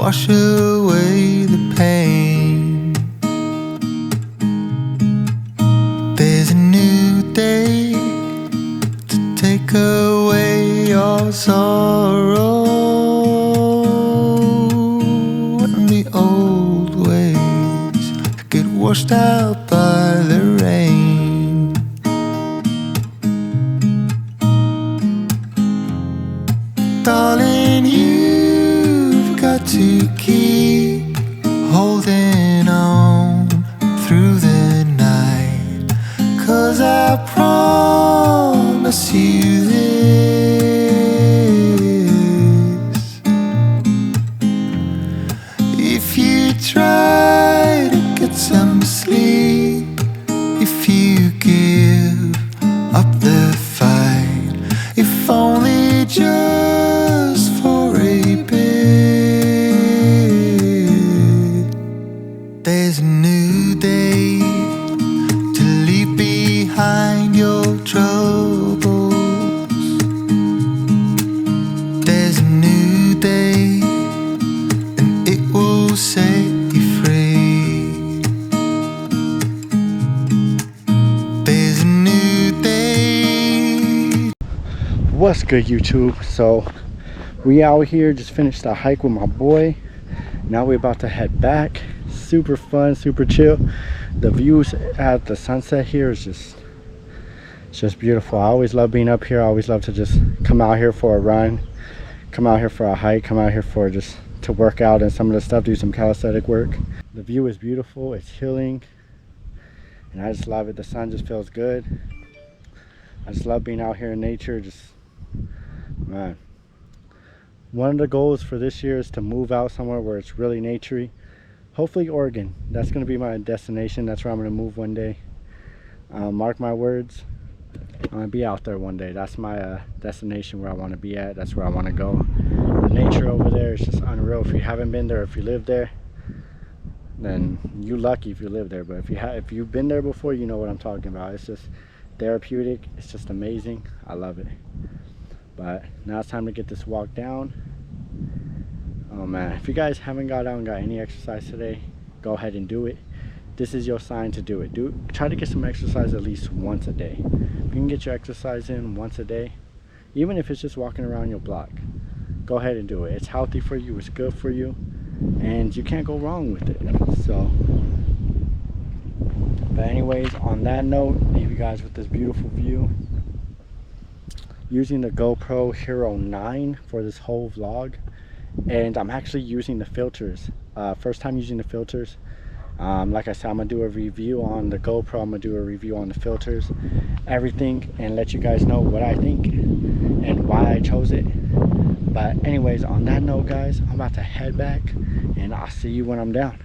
wash away the pain. There's a new day to take away your sorrow, and the old ways get washed out by the rain. Darling, you've got to keep holding on through the night, 'cause I promise you this: if you try to get some sleep, if you give up the fight, if only just for a bit, there's a new day to leave behind your troubles. There's a new day, and it will set you free. There's a new day. What's good, YouTube? So we out here, just finished the hike with my boy. Now we're about to head back. Super fun, super chill. The views at the sunset here is just beautiful. I always love being up here. I always love to just come out here for a run, come out here for a hike, come out here for just to work out and some of the stuff, do some calisthenic work. The view is beautiful, it's healing, and I just love it. The sun just feels good. I just love being out here in nature. Just, man, one of the goals for this year is to move out somewhere where it's really naturey. Hopefully Oregon. That's going to be my destination. That's where I'm going to move one day. Mark my words, I'm going to be out there one day. That's my destination, where I want to be at. That's where I want to go. The nature over there is just unreal. If you haven't been there, if you live there, then you're lucky if you live there. But if you've been there before, you know what I'm talking about. It's just therapeutic. It's just amazing. I love it. But now it's time to get this walk down. Oh man, if you guys haven't got out and got any exercise today, go ahead and do it. This is your sign to do it. Try to get some exercise at least once a day. If you can get your exercise in once a day, even if it's just walking around your block, go ahead and do it. It's healthy for you, it's good for you, and you can't go wrong with it. So, but anyways, on that note, leave you guys with this beautiful view. Using the GoPro Hero 9 for this whole vlog, and I'm actually using the filters. First time using the filters. Like I said, I'm gonna do a review on the GoPro. I'm gonna do a review on the filters, everything, and let you guys know what I think and why I chose it. But anyways, on that note, guys, I'm about to head back, and I'll see you when I'm down.